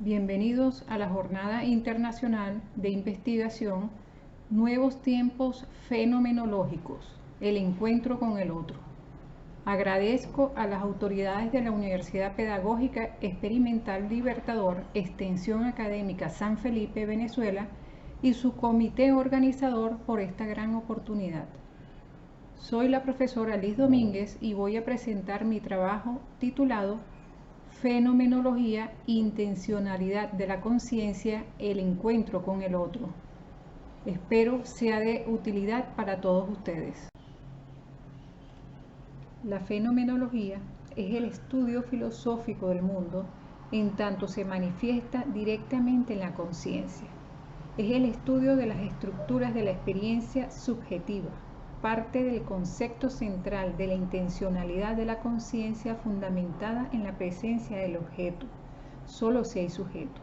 Bienvenidos a la Jornada Internacional de Investigación Nuevos Tiempos Fenomenológicos, el encuentro con el otro. Agradezco a las autoridades de la Universidad Pedagógica Experimental Libertador, Extensión Académica San Felipe, Venezuela, y su comité organizador por esta gran oportunidad. Soy la profesora Liz Domínguez y voy a presentar mi trabajo titulado Fenomenología, intencionalidad de la conciencia, el encuentro con el otro. Espero sea de utilidad para todos ustedes. La fenomenología es el estudio filosófico del mundo en tanto se manifiesta directamente en la conciencia. Es el estudio de las estructuras de la experiencia subjetiva, parte del concepto central de la intencionalidad de la conciencia fundamentada en la presencia del objeto, solo si hay sujeto.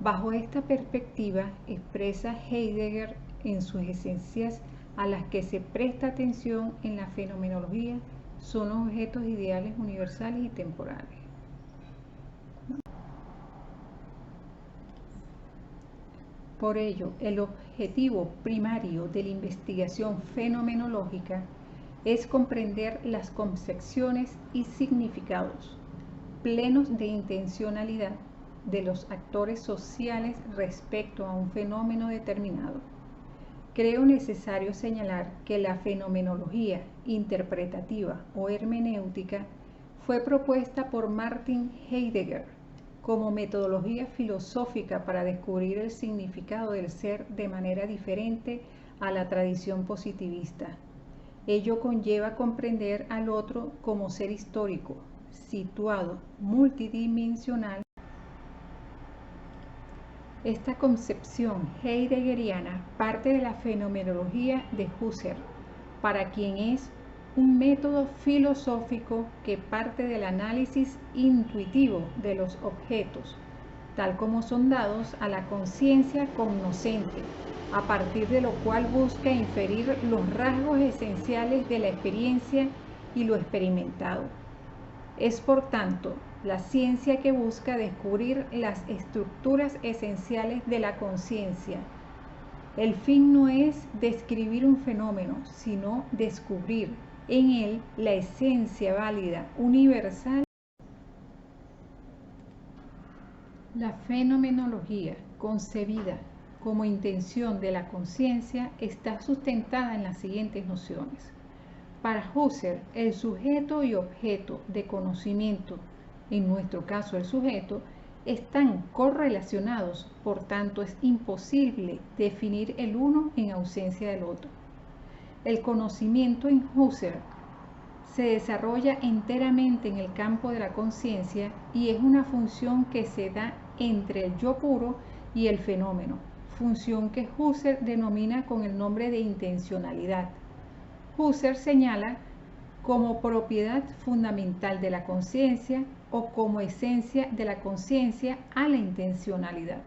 Bajo esta perspectiva expresa Heidegger en sus esencias a las que se presta atención en la fenomenología son los objetos ideales universales y temporales. Por ello, el objetivo primario de la investigación fenomenológica es comprender las concepciones y significados plenos de intencionalidad de los actores sociales respecto a un fenómeno determinado. Creo necesario señalar que la fenomenología interpretativa o hermenéutica fue propuesta por Martin Heidegger como metodología filosófica para descubrir el significado del ser de manera diferente a la tradición positivista. Ello conlleva comprender al otro como ser histórico, situado, multidimensional. Esta concepción heideggeriana parte de la fenomenología de Husserl, para quien es un método filosófico que parte del análisis intuitivo de los objetos, tal como son dados a la conciencia cognoscente, a partir de lo cual busca inferir los rasgos esenciales de la experiencia y lo experimentado. Es, por tanto, la ciencia que busca descubrir las estructuras esenciales de la conciencia. El fin no es describir un fenómeno, sino descubrir en él la esencia válida, universal. La fenomenología, concebida como intención de la conciencia, está sustentada en las siguientes nociones. Para Husserl, el sujeto y objeto de conocimiento, en nuestro caso el sujeto, están correlacionados, por tanto es imposible definir el uno en ausencia del otro. El conocimiento en Husserl se desarrolla enteramente en el campo de la conciencia y es una función que se da entre el yo puro y el fenómeno, función que Husserl denomina con el nombre de intencionalidad. Husserl señala como propiedad fundamental de la conciencia o como esencia de la conciencia a la intencionalidad.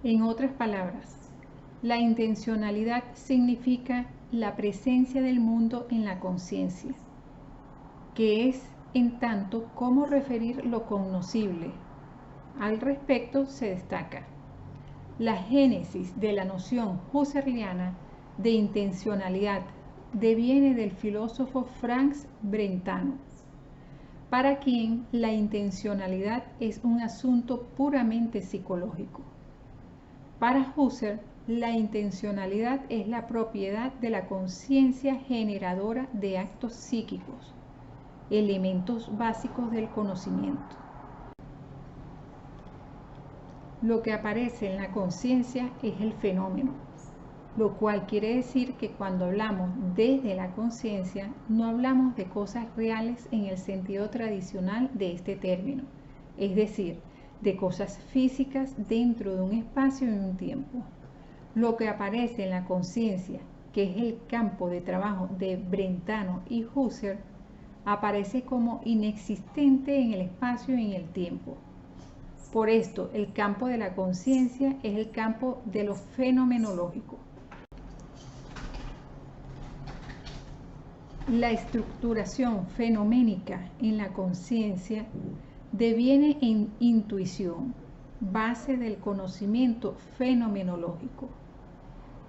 En otras palabras, la intencionalidad significa la presencia del mundo en la conciencia, que es en tanto cómo referir lo cognoscible. Al respecto se destaca la génesis de la noción husserliana de intencionalidad deviene del filósofo Franz Brentano, para quien la intencionalidad es un asunto puramente psicológico. Para Husserl, la intencionalidad es la propiedad de la conciencia generadora de actos psíquicos, elementos básicos del conocimiento. Lo que aparece en la conciencia es el fenómeno, lo cual quiere decir que cuando hablamos desde la conciencia no hablamos de cosas reales en el sentido tradicional de este término, es decir, de cosas físicas dentro de un espacio y un tiempo. Lo que aparece en la conciencia, que es el campo de trabajo de Brentano y Husserl, aparece como inexistente en el espacio y en el tiempo. Por esto, el campo de la conciencia es el campo de lo fenomenológico. La estructuración fenoménica en la conciencia deviene en intuición, base del conocimiento fenomenológico.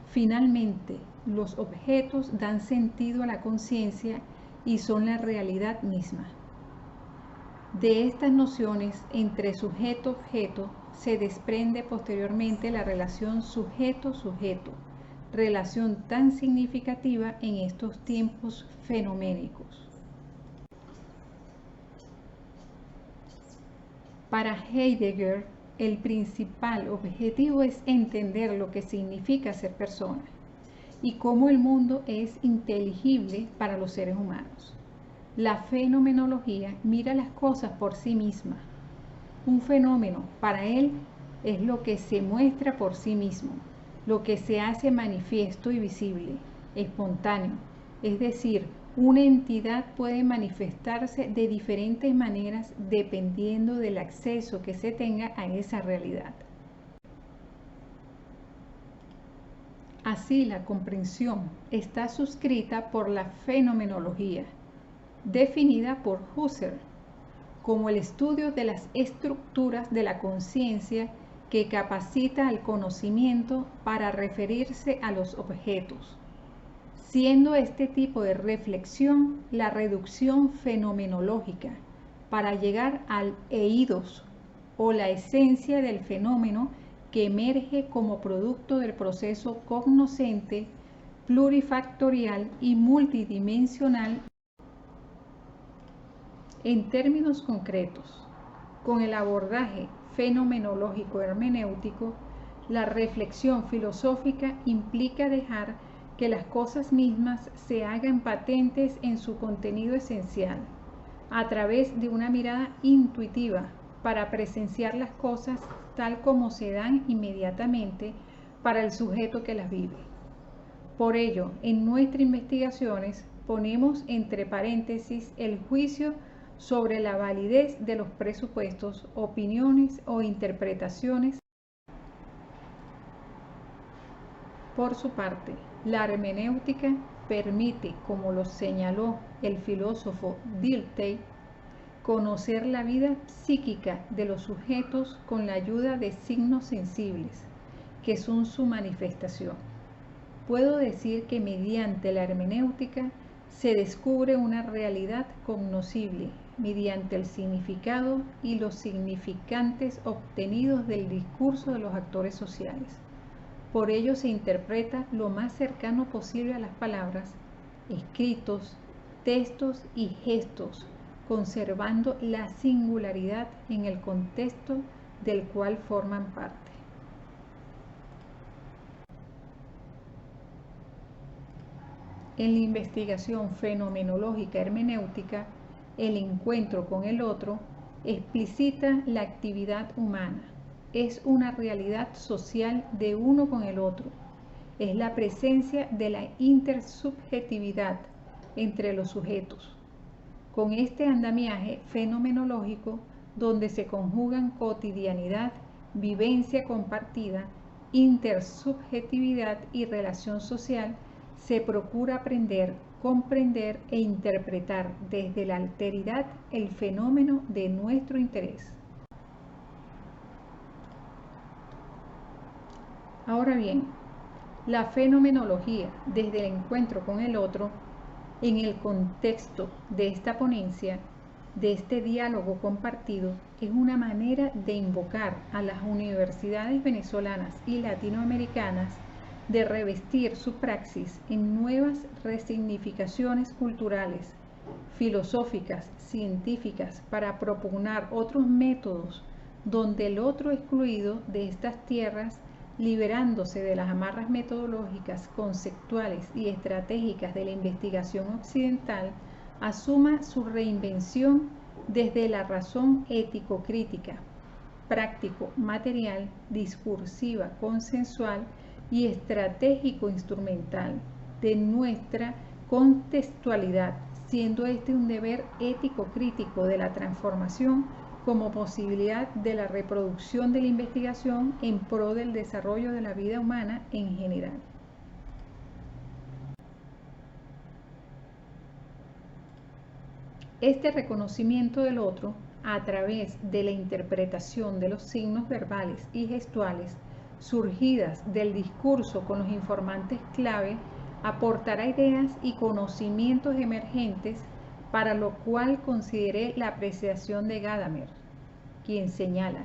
Finalmente, los objetos dan sentido a la conciencia y son la realidad misma. De estas nociones entre sujeto-objeto se desprende posteriormente la relación sujeto-sujeto, relación tan significativa en estos tiempos fenoménicos. Para Heidegger, el principal objetivo es entender lo que significa ser persona y cómo el mundo es inteligible para los seres humanos. La fenomenología mira las cosas por sí misma. Un fenómeno para él es lo que se muestra por sí mismo, lo que se hace manifiesto y visible, espontáneo. Es decir, una entidad puede manifestarse de diferentes maneras dependiendo del acceso que se tenga a esa realidad. Así, la comprensión está suscrita por la fenomenología, definida por Husserl como el estudio de las estructuras de la conciencia que capacita al conocimiento para referirse a los objetos, siendo este tipo de reflexión la reducción fenomenológica para llegar al eidos o la esencia del fenómeno que emerge como producto del proceso cognoscente, plurifactorial y multidimensional. En términos concretos, con el abordaje fenomenológico hermenéutico, la reflexión filosófica implica dejar que las cosas mismas se hagan patentes en su contenido esencial, a través de una mirada intuitiva para presenciar las cosas tal como se dan inmediatamente para el sujeto que las vive. Por ello, en nuestras investigaciones ponemos entre paréntesis el juicio sobre la validez de los presupuestos, opiniones o interpretaciones. Por su parte, la hermenéutica permite, como lo señaló el filósofo Dilthey, conocer la vida psíquica de los sujetos con la ayuda de signos sensibles, que son su manifestación. Puedo decir que mediante la hermenéutica se descubre una realidad cognoscible mediante el significado y los significantes obtenidos del discurso de los actores sociales. Por ello se interpreta lo más cercano posible a las palabras, escritos, textos y gestos, conservando la singularidad en el contexto del cual forman parte. En la investigación fenomenológica hermenéutica, el encuentro con el otro explicita la actividad humana. Es una realidad social de uno con el otro. Es la presencia de la intersubjetividad entre los sujetos. Con este andamiaje fenomenológico, donde se conjugan cotidianidad, vivencia compartida, intersubjetividad y relación social, se procura aprender, comprender e interpretar desde la alteridad el fenómeno de nuestro interés. Ahora bien, la fenomenología desde el encuentro con el otro, en el contexto de esta ponencia, de este diálogo compartido, es una manera de invocar a las universidades venezolanas y latinoamericanas de revestir su praxis en nuevas resignificaciones culturales, filosóficas, científicas, para propugnar otros métodos donde el otro excluido de estas tierras, liberándose de las amarras metodológicas, conceptuales y estratégicas de la investigación occidental, asuma su reinvención desde la razón ético-crítica, práctico-material, discursiva, consensual y estratégico-instrumental de nuestra contextualidad, siendo este un deber ético-crítico de la transformación como posibilidad de la reproducción de la investigación en pro del desarrollo de la vida humana en general. Este reconocimiento del otro, a través de la interpretación de los signos verbales y gestuales surgidas del discurso con los informantes clave, aportará ideas y conocimientos emergentes, para lo cual consideré la apreciación de Gadamer, quien señala: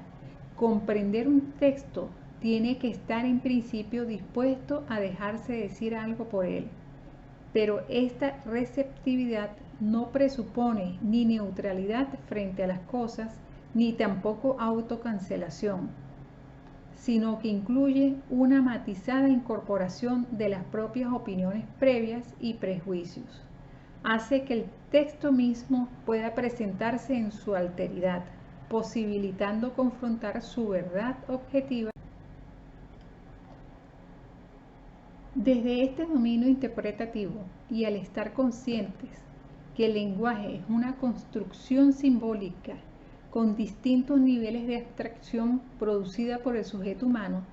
comprender un texto tiene que estar en principio dispuesto a dejarse decir algo por él, pero esta receptividad no presupone ni neutralidad frente a las cosas, ni tampoco autocancelación, sino que incluye una matizada incorporación de las propias opiniones previas y prejuicios. Hace que el texto mismo pueda presentarse en su alteridad, posibilitando confrontar su verdad objetiva. Desde este dominio interpretativo, y al estar conscientes que el lenguaje es una construcción simbólica con distintos niveles de abstracción producida por el sujeto humano,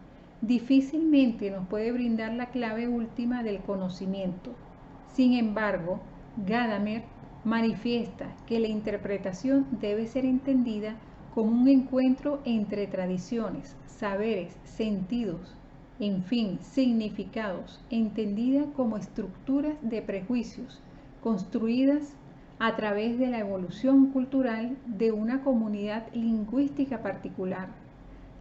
difícilmente nos puede brindar la clave última del conocimiento. Sin embargo, Gadamer manifiesta que la interpretación debe ser entendida como un encuentro entre tradiciones, saberes, sentidos, en fin, significados, entendida como estructuras de prejuicios construidas a través de la evolución cultural de una comunidad lingüística particular.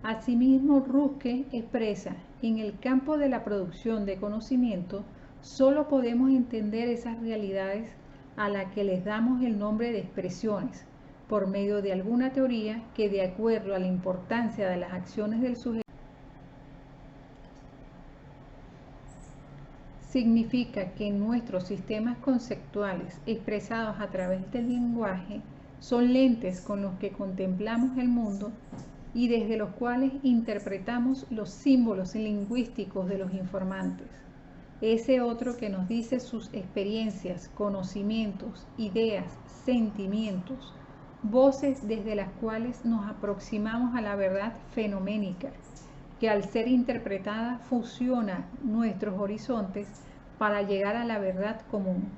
Asimismo, Ruske expresa: en el campo de la producción de conocimiento, solo podemos entender esas realidades a las que les damos el nombre de expresiones, por medio de alguna teoría que, de acuerdo a la importancia de las acciones del sujeto, significa que nuestros sistemas conceptuales expresados a través del lenguaje son lentes con los que contemplamos el mundo y desde los cuales interpretamos los símbolos lingüísticos de los informantes. Ese otro que nos dice sus experiencias, conocimientos, ideas, sentimientos, voces desde las cuales nos aproximamos a la verdad fenoménica, que al ser interpretada fusiona nuestros horizontes para llegar a la verdad común.